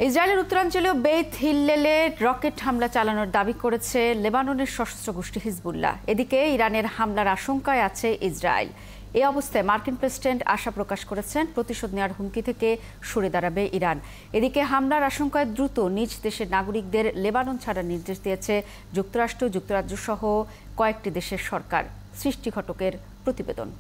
ইসরায়েলের উত্তরাঞ্চলীয় বেইত হিল্লেলে রকেট হামলা চালানোর দাবি করেছে লেবাননের সশস্ত্র গোষ্ঠী হিজবুল্লাহ। এদিকে ইরানের হামলার আশঙ্কায় আছে ইসরায়েল। এই অবস্থায় মার্কিন প্রেসিডেন্ট আশা প্রকাশ করেছেন প্রতিশোধ নেওয়ার হুমকি থেকে সরে দাঁড়াবে ইরান। এদিকে হামলার আশঙ্কায় দ্রুত নিজ দেশের নাগরিকদের লেবানন ছাড়ার নির্দেশ দিয়েছে যুক্তরাষ্ট্র, যুক্তরাজ্য সহ কয়েকটি দেশের সরকার। সৃষ্টি ঘটকের প্রতিবেদন।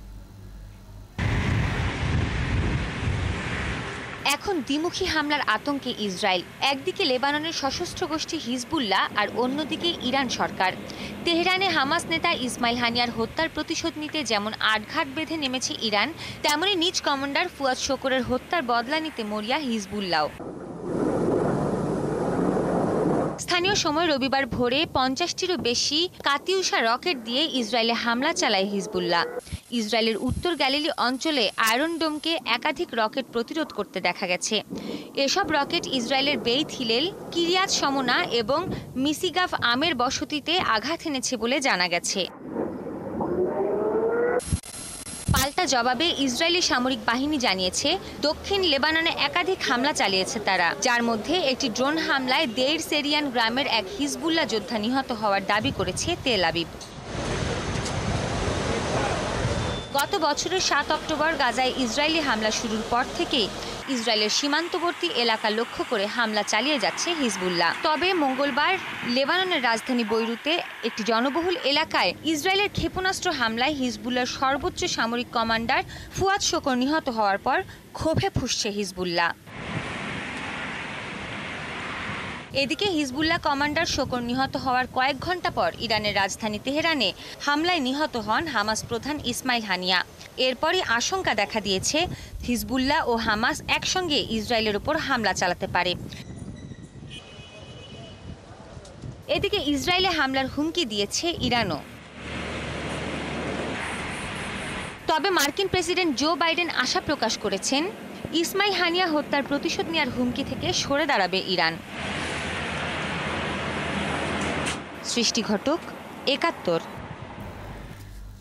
এখন দ্বিমুখী হামলার আতঙ্কে ইসরায়েল, একদিকে লেবাননের সশস্ত্র গোষ্ঠী হিজবুল্লাহ আর অন্যদিকে ইরান সরকার। তেহরানে হামাস নেতা ইসমাইল হানিয়ার হত্যার প্রতিশোধ নিতে যেমন আটঘাট বেঁধে নেমেছে ইরান, তেমনি নিজ কমান্ডার ফুয়াদ শকরের হত্যার বদলা নিতে মরিয়া হিজবুল্লাহ। স্থানীয় সময় রবিবার ভোরে 50টিরও বেশি কাতিউশা রকেট দিয়ে ইসরায়েলে হামলা চালায় হিজবুল্লাহ। ইসরায়েলের উত্তর গ্যালিলি অঞ্চলে আয়রন ডোমকে একাধিক রকেট প্রতিরোধ করতে দেখা গেছে। এসব রকেট ইসরায়েলের বেইত হিলেল, কিরিয়াত শমোনা এবং মিসিগাভ আমের বসতিতে আঘাত এনেছে বলে জানা গেছে। পাল্টা জবাবে ইসরায়েলি সামরিক বাহিনী জানিয়েছে, দক্ষিণ লেবাননে একাধিক হামলা চালিয়েছে তারা, যার মধ্যে একটি ড্রোন হামলায় দেইর সেরিয়ান গ্রামের এক হিজবুল্লাহ যোদ্ধা নিহত হওয়ার দাবি করেছে তেল আবিব। গত বছরের 7 অক্টোবর গাজায় ইসরায়েলি হামলা শুরুর পর থেকেই ইসরায়েলের সীমান্তবর্তী এলাকা লক্ষ্য করে হামলা চালিয়ে যাচ্ছে হিজবুল্লাহ। তবে মঙ্গলবার লেবাননের রাজধানী বৈরুতে একটি জনবহুল এলাকায় ইসরায়েলের ক্ষেপণাস্ত্র হামলায় হিজবুল্লাহর সর্বোচ্চ সামরিক কমান্ডার ফুয়াদ শকর নিহত হওয়ার পর ক্ষোভে ফুঁসছে হিজবুল্লাহ। এদিকে হিজবুল্লাহ কমান্ডার শকর নিহত হওয়ার কয়েক ঘন্টা পর ইরানের রাজধানী তেহরানে হামলায় নিহত হন হামাস প্রধান ইসমাইল হানিয়া। এরপরই আশঙ্কা দেখা দিয়েছে হিজবুল্লাহ ও হামাস একসঙ্গে ইসরায়েলের উপর হামলা চালাতে পারে। এদিকে ইসরায়েলে হামলার হুমকি দিয়েছে ইরানও। তবে মার্কিন প্রেসিডেন্ট জো বাইডেন আশা প্রকাশ করেছেন, ইসমাইল হানিয়া হত্যার প্রতিশোধ নেওয়ার হুমকি থেকে সরে দাঁড়াবে ইরান। সৃষ্টি ঘটক, ৭১।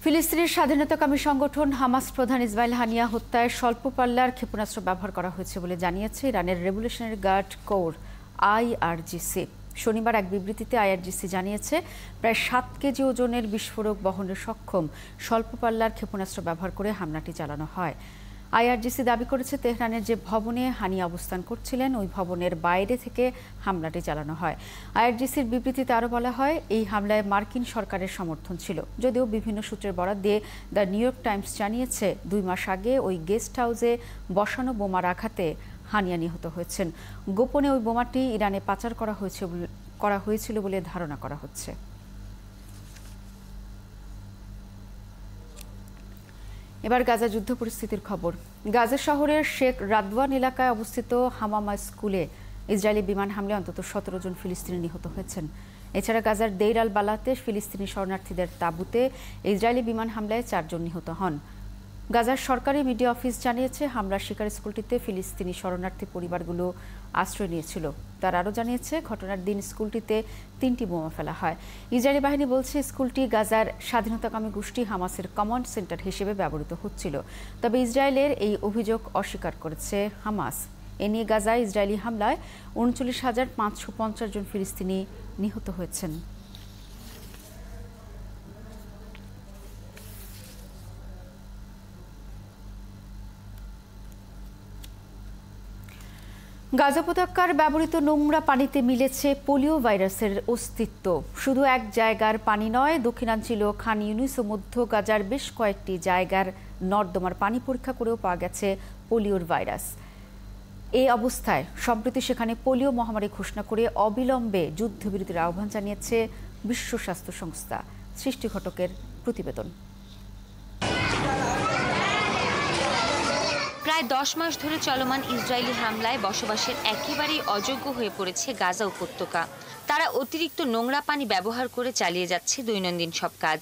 ফিলিস্তিনের স্বাধীনতাকামী সংগঠন হামাস প্রধান ইসমাইল হানিয়া হত্যায় স্বল্প পাল্লার ক্ষেপণাস্ত্র ব্যবহার করা হয়েছে বলে জানিয়েছে ইরানের রেভলিউশনারি গার্ড কোর আইআরজিসি। শনিবার এক বিবৃতিতে আইআরজিসি জানিয়েছে, প্রায় 7 কেজি ওজনের বিস্ফোরক বহনে সক্ষম স্বল্প পাল্লার ক্ষেপণাস্ত্র ব্যবহার করে হামলাটি চালানো হয়। আইআরজিসি দাবি করেছে, তেহরানের যে ভবনে হানিয়া অবস্থান করছিলেন ওই ভবনের বাইরে থেকে হামলাটি চালানো হয়। আইআরজিসির বিবৃতিতে আরও বলা হয়, এই হামলায় মার্কিন সরকারের সমর্থন ছিল, যদিও বিভিন্ন সূত্রের বরাত দিয়ে দ্য নিউ ইয়র্ক টাইমস জানিয়েছে 2 মাস আগে ওই গেস্ট হাউসে বসানো বোমার আঘাতে হানিয়া নিহত হয়েছেন। গোপনে ওই বোমাটি ইরানে পাচার করা হয়েছিল বলে ধারণা করা হচ্ছে। এবার গাজা যুদ্ধ পরিস্থিতির খবর। গাজা শহরের শেখ রাদওয়ান এলাকায় অবস্থিত হামামা স্কুলে ইসরায়েলি বিমান হামলায় অন্তত 17 জন ফিলিস্তিনি নিহত হয়েছেন। এছাড়া গাজার দেইর আল বালাতে ফিলিস্তিনি শরণার্থীদের তাঁবুতে ইসরায়েলি বিমান হামলায় 4 জন নিহত হন। গাজার সরকারি মিডিয়া অফিস জানিয়েছে, হামলার শিকার স্কুলটিতে ফিলিস্তিনি শরণার্থী পরিবারগুলো আশ্রয় নিয়েছিল। তারা আরও জানিয়েছে, ঘটনার দিন স্কুলটিতে 3টি বোমা ফেলা হয়। ইসরায়েলি বাহিনী বলছে, স্কুলটি গাজার স্বাধীনতাকামী গোষ্ঠী হামাসের কমান্ড সেন্টার হিসেবে ব্যবহৃত হচ্ছিল। তবে ইসরায়েলের এই অভিযোগ অস্বীকার করেছে হামাস। এ নিয়ে গাজায় ইসরায়েলি হামলায় ৩৯,৫৫০ জন ফিলিস্তিনি নিহত হয়েছেন। গাজা উপত্যকার ব্যবহৃত নোংরা পানিতে মিলেছে পোলিও ভাইরাসের অস্তিত্ব। শুধু এক জায়গার পানি নয়, দক্ষিণাঞ্চলীয় খান ইউনিস ও মধ্য গাজার বেশ কয়েকটি জায়গার নর্দমার পানি পরীক্ষা করেও পাওয়া গেছে পোলিওর ভাইরাস। এই অবস্থায় সম্প্রতি সেখানে পোলিও মহামারী ঘোষণা করে অবিলম্বে যুদ্ধবিরতির আহ্বান জানিয়েছে বিশ্ব স্বাস্থ্য সংস্থা। সৃষ্টি ঘটকের প্রতিবেদন। প্রায় 10 মাস ধরে চলমান ইসরায়েলি হামলায় বসবাসের একেবারেই অযোগ্য হয়ে পড়েছে গাজা উপত্যকা। তারা অতিরিক্ত নোংরা পানি ব্যবহার করে চালিয়ে যাচ্ছে দৈনন্দিন সব কাজ।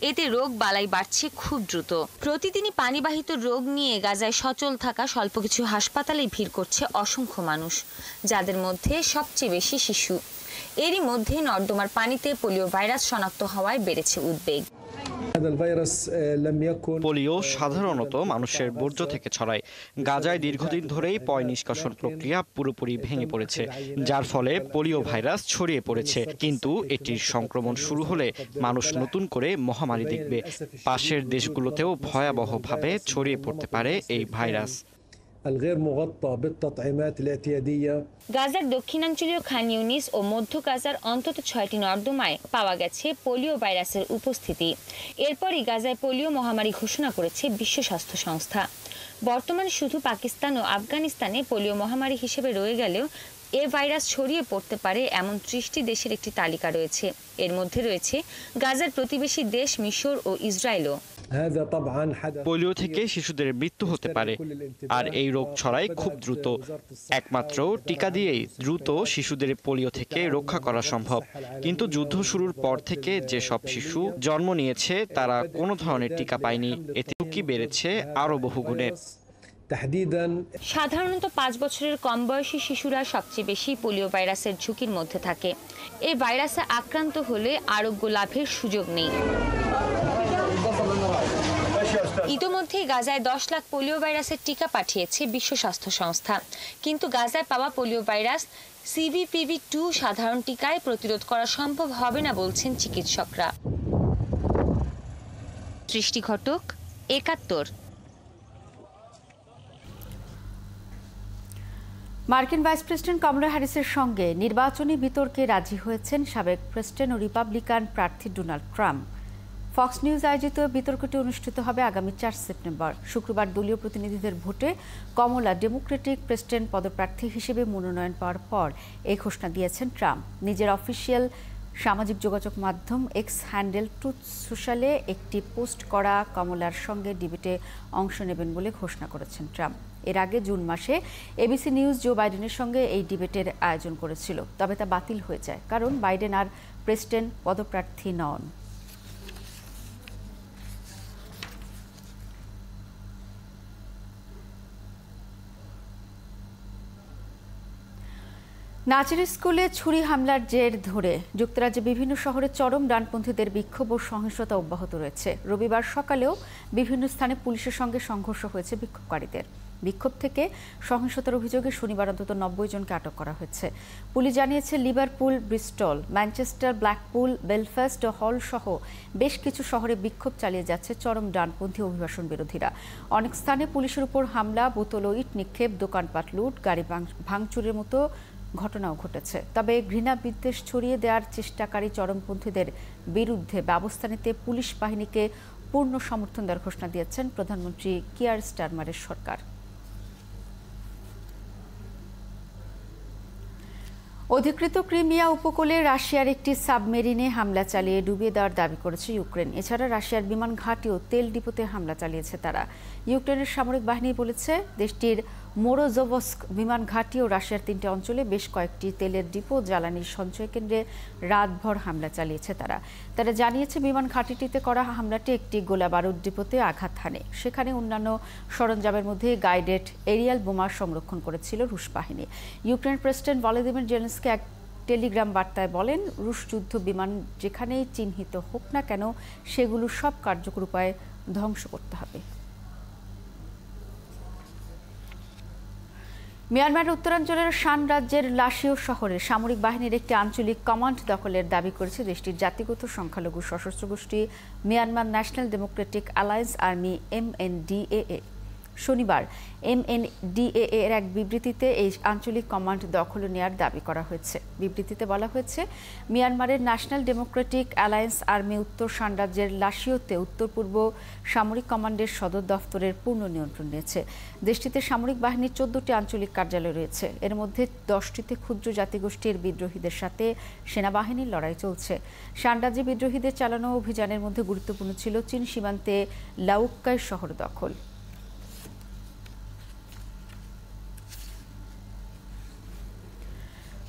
এতে রোগ বালাই বাড়ছে খুব দ্রুত। প্রতিদিনই পানিবাহিত রোগ নিয়ে গাজায় সচল থাকা স্বল্প কিছু হাসপাতালে ভিড় করছে অসংখ্য মানুষ, যাদের মধ্যে সবচেয়ে বেশি শিশু। এরই মধ্যে নর্দমার পানিতে পোলিও ভাইরাস শনাক্ত হওয়ায় বেড়েছে উদ্বেগ। পোলিও সাধারণত মানুষের বর্জ্য থেকে ছড়ায়। গাজায় দীর্ঘদিন ধরেই পয় নিষ্কাশন প্রক্রিয়া পুরোপুরি ভেঙে পড়েছে, যার ফলে পোলিও ভাইরাস ছড়িয়ে পড়েছে। কিন্তু এটির সংক্রমণ শুরু হলে মানুষ নতুন করে মহামারী দেখবে। পাশের দেশগুলোতেও ভয়াবহভাবে ছড়িয়ে পড়তে পারে এই ভাইরাস। গাজার দক্ষিণাঞ্চলীয় খান ইউনিস ও মধ্য গাজার অন্তত 6টি নর্দমায় পাওয়া গেছে পোলিও ভাইরাসের উপস্থিতি। এরপরই গাজায় পোলিও মহামারী ঘোষণা করেছে বিশ্ব স্বাস্থ্য সংস্থা। বর্তমানে শুধু পাকিস্তান ও আফগানিস্তানে পোলিও মহামারী হিসেবে রয়ে গেলেও এ ভাইরাস ছড়িয়ে পড়তে পারে এমন 30টি দেশের একটি তালিকা রয়েছে। এর মধ্যে রয়েছে গাজার প্রতিবেশী দেশ মিশর ও ইসরায়েলও। পোলিও থেকে শিশুদের মৃত্যু হতে পারে, আর এই রোগ ছড়ায় খুব দ্রুত। একমাত্র টিকা দিয়েই দ্রুত শিশুদের পোলিও থেকে রক্ষা করা সম্ভব। কিন্তু যুদ্ধ শুরুর পর থেকে যেসব শিশু জন্ম নিয়েছে তারা কোনো ধরনের টিকা পায়নি, এতে ঝুঁকি বেড়েছে আরও বহুগুণে। সাধারণত 5 বছরের কম বয়সী শিশুরা সবচেয়ে বেশি পোলিও ভাইরাসের ঝুঁকির মধ্যে থাকে। এই ভাইরাসে আক্রান্ত হলে আরোগ্য লাভের সুযোগ নেই। ইতোমধ্যেই গাজায় 10 লাখ পোলিও ভাইরাসের টিকা পাঠিয়েছে বিশ্ব স্বাস্থ্য সংস্থা। কিন্তু গাজায় পাওয়া পোলিও ভাইরাস CVPV2 সাধারণ টিকায় প্রতিরোধ করা সম্ভব হবে না বলছেন চিকিৎসকরা। সৃষ্টি ঘটক, 71। মার্কিন ভাইস প্রেসিডেন্ট কমলা হ্যারিসের সঙ্গে নির্বাচনী বিতর্কে রাজি হয়েছেন সাবেক প্রেসিডেন্ট ও রিপাবলিকান প্রার্থী ডোনাল্ড ট্রাম্প। ফক্স নিউজ আয়োজিত বিতর্কটি অনুষ্ঠিত হবে আগামী 4 সেপ্টেম্বর। শুক্রবার দলীয় প্রতিনিধিদের ভোটে কমলা ডেমোক্রেটিক প্রেসিডেন্ট পদপ্রার্থী হিসেবে মনোনয়ন পাওয়ার পর এই ঘোষণা দিয়েছেন ট্রাম্প। নিজের অফিসিয়াল সামাজিক যোগাযোগ মাধ্যম এক্স হ্যান্ডেল ট্রুথ সোশ্যালে একটি পোস্ট করা কমলার সঙ্গে ডিবেটে অংশ নেবেন বলে ঘোষণা করেছেন ট্রাম্প। এর আগে জুন মাসে ABC নিউজ জো বাইডেনের সঙ্গে এই ডিবেটের আয়োজন করেছিল, তবে তা বাতিল হয়ে যায় কারণ বাইডেন আর প্রেসিডেন্ট পদপ্রার্থী নন। নাচের স্কুলে ছুরি হামলার জের ধরে যুক্তরাজ্যে বিভিন্ন শহরে চরম ডানপন্থীদের বিক্ষোভ ও সহিংসতা অব্যাহত রয়েছে। রবিবার সকালেও বিভিন্ন স্থানে পুলিশের সঙ্গে সংঘর্ষ হয়েছে বিক্ষোভকারীদের। বিক্ষোভ থেকে সহিংসতার অভিযোগে শনিবার অন্তত 90 জনকে আটক করা হয়েছে। পুলিশ জানিয়েছে Liverpool, Bristol, Manchester, Blackpool, Belfast ও হল সহ বেশ কিছু শহরে বিক্ষোভ চালিয়ে যাচ্ছে চরম ডানপন্থী অভিবাসন বিরোধীরা। অনেক স্থানে পুলিশের উপর হামলা, বোতল ও ইট নিক্ষেপ, দোকানপাট লুট, গাড়ি ভাঙচুরের মতো ঘটনাও ঘটেছে। তবে ঘৃণা বিদ্বেষ ছড়িয়ে দেওয়ার চেষ্টাকারী চরমপন্থীদের বিরুদ্ধে ব্যবস্থা নিতে পুলিশ বাহিনীকে পূর্ণ সমর্থন দেওয়ার ঘোষণা দিয়েছেন প্রধানমন্ত্রী কিয়ার স্টারমারের সরকার। অধিকৃত ক্রিমিয়া উপকূলে রাশিয়ার একটি সাবমেরিনে হামলা চালিয়ে ডুবিয়ে দেওয়ার দাবি করেছে ইউক্রেন। এছাড়া রাশিয়ার বিমান ঘাঁটি ও তেল ডিপোতে হামলা চালিয়েছে তারা। ইউক্রেনের সামরিক বাহিনী বলেছে দেশটির মোরোজোভস্ক বিমান ঘাঁটি ও রাশিয়ার 3টি অঞ্চলে বেশ কয়েকটি তেলের ডিপো, জ্বালানির সঞ্চয় কেন্দ্রে রাতভর হামলা চালিয়েছে তারা জানিয়েছে বিমান ঘাঁটিটিতে করা হামলাটি একটি গোলাবারুদ ডিপোতে আঘাত হানে। সেখানে অন্যান্য সরঞ্জামের মধ্যে গাইডেড এরিয়াল বোমা সংরক্ষণ করেছিল রুশ বাহিনী। ইউক্রেনের প্রেসিডেন্ট ভলোদিমির জেলেনস্কি এক টেলিগ্রাম বার্তায় বলেন, রুশ যুদ্ধ বিমান যেখানেই চিহ্নিত হোক না কেন সেগুলো সব কার্যকর উপায়ে ধ্বংস করতে হবে। মিয়ানমারের উত্তরাঞ্চলের শান রাজ্যের লাশিও শহরে সামরিক বাহিনীর একটি আঞ্চলিক কমান্ড দখলের দাবি করেছে দেশটির জাতিগত সংখ্যালঘু সশস্ত্র গোষ্ঠী Myanmar national Democratic alliance army MNDAA। শনিবার MNDAA এর এক বিবৃতিতে এই আঞ্চলিক কমান্ড দখল নেওয়ার দাবি করা হয়েছে। বিবৃতিতে বলা হয়েছে, মিয়ানমারের ন্যাশনাল ডেমোক্রেটিক অ্যালায়েন্স আর্মি উত্তর শান রাজ্যের লাশিওতে উত্তর পূর্ব সামরিক কমান্ডের সদর দফতরের পূর্ণ নিয়ন্ত্রণ নিয়েছে। দেশটিতে সামরিক বাহিনীর 14টি আঞ্চলিক কার্যালয় রয়েছে। এর মধ্যে 10টিতে ক্ষুদ্র জাতিগোষ্ঠীর বিদ্রোহীদের সাথে সেনাবাহিনীর লড়াই চলছে। শান রাজ্যে বিদ্রোহীদের চালানো অভিযানের মধ্যে গুরুত্বপূর্ণ ছিল চীন সীমান্তে লাউক্কাই শহর দখল।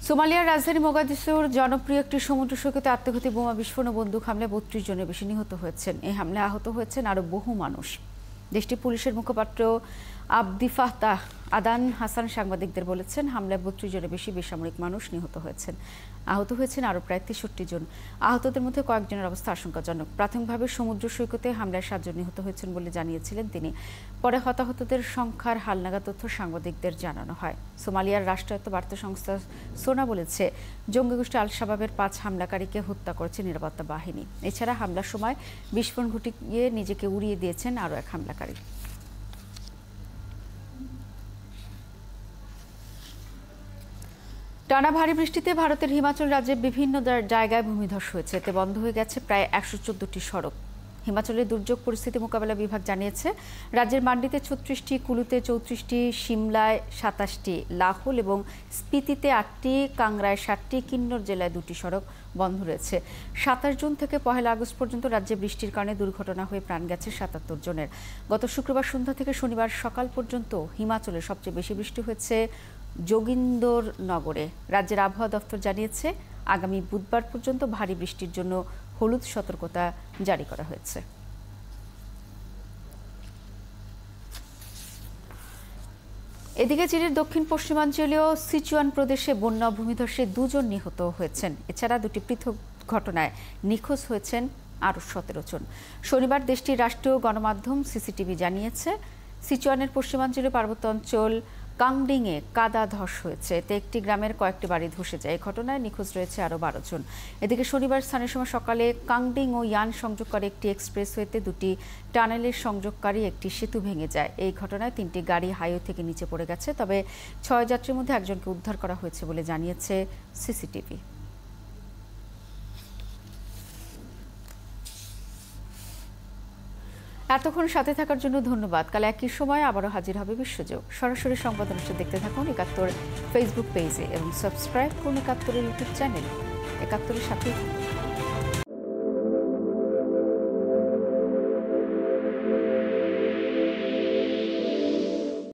সোমালিয়ার রাজধানী মোগাদিসুর জনপ্রিয় একটি সমুদ্র সৈকতে আত্মঘাতী বোমা বিস্ফোরণ ও বন্দুক হামলায় 32 জনের বেশি নিহত হয়েছেন। এই হামলায় আহত হয়েছেন আরও বহু মানুষ। দেশটির পুলিশের মুখপাত্র আবদি ফাহতাহ আদান হাসান সাংবাদিকদের বলেছেন, হামলায় ৩২ জনের বেশি বেসামরিক মানুষ নিহত হয়েছেন। আহত হয়েছেন আরও প্রায় ৬৩ জন। আহতদের মধ্যে কয়েকজনের অবস্থা আশঙ্কাজনক। প্রাথমিকভাবে সমুদ্র সৈকতে হামলায় ৭ জন নিহত হয়েছেন বলে জানিয়েছিলেন তিনি। পরে হতাহতদের সংখ্যার হালনাগাদ তথ্য সাংবাদিকদের জানানো হয়। সোমালিয়ার রাষ্ট্রায়ত্ত বার্তা সংস্থা সোনা বলেছে, জঙ্গি গোষ্ঠী আল শাবাবের ৫ হামলাকারীকে হত্যা করেছে নিরাপত্তা বাহিনী। এছাড়া হামলার সময় বিস্ফোরণ ঘটিয়ে নিজেকে উড়িয়ে দিয়েছেন আরও এক হামলাকারী। টানা ভারী বৃষ্টিতে ভারতের হিমাচল রাজ্যের বিভিন্ন জায়গায় ভূমিধস হয়েছে। এতে বন্ধ হয়ে গেছে প্রায় ১১৪টি সড়ক। হিমাচলের দুর্যোগ পরিস্থিতি মোকাবেলা বিভাগ জানিয়েছে, রাজ্যের মান্ডিতে ৩৬টি, কুলুতে ৩৪টি, সিমলায় ২৭টি, লাহোল এবং স্পিতিতে ৮টি, কাংড়ায় ৭টি, কিন্নর জেলায় ২টি সড়ক বন্ধ রয়েছে। ২৭ জুন থেকে ১ আগস্ট পর্যন্ত রাজ্যে বৃষ্টির কারণে দুর্ঘটনা হয়ে প্রাণ গেছে ৭৭ জনের। গত শুক্রবার সন্ধ্যা থেকে শনিবার সকাল পর্যন্ত হিমাচলে সবচেয়ে বেশি বৃষ্টি হয়েছে যোগিন্দরনগরে। রাজ্যের আবহাওয়া দফতর জানিয়েছে, আগামী বুধবার পর্যন্ত ভারী বৃষ্টির জন্য হলুদ সতর্কতা জারি করা হয়েছে। এদিকে চীনের দক্ষিণ পশ্চিমাঞ্চলীয় সিচুয়ান প্রদেশে বন্যা ভূমিধসে ২ জন নিহত হয়েছেন। এছাড়া ২টি পৃথক ঘটনায় নিখোঁজ হয়েছেন আরও ১৭ জন। শনিবার দেশটির রাষ্ট্রীয় গণমাধ্যম সিসিটিভি জানিয়েছে, সিচুয়ানের পশ্চিমাঞ্চলীয় পার্বত্য অঞ্চল কাংডিংয়ে কাদা ধস হয়েছে। এতে একটি গ্রামের কয়েকটি বাড়ি ধসে যায়। এই ঘটনায় নিখোঁজ রয়েছে আরও ১২ জন। এদিকে শনিবার স্থানীয় সময় সকালে কাংডিং ও ইয়ান সংযোগকারী একটি এক্সপ্রেসওয়েতে 2টি টানেলের সংযোগকারী একটি সেতু ভেঙে যায়। এই ঘটনায় 3টি গাড়ি হাইওয়ে থেকে নিচে পড়ে গেছে। তবে 6 যাত্রীর মধ্যে একজনকে উদ্ধার করা হয়েছে বলে জানিয়েছে সিসিটিভি। এতক্ষণ সাথে থাকার জন্য ধন্যবাদ। কাল একই সময় আবারও হাজির হবে বিশ্বযোগ। সরাসরি সংবাদ অনুষ্ঠান দেখতে থাকুন ৭১ ফেসবুক পেজে এবং সাবস্ক্রাইব করুন ৭১ ইউটিউব চ্যানেল। ৭১-এর সাথে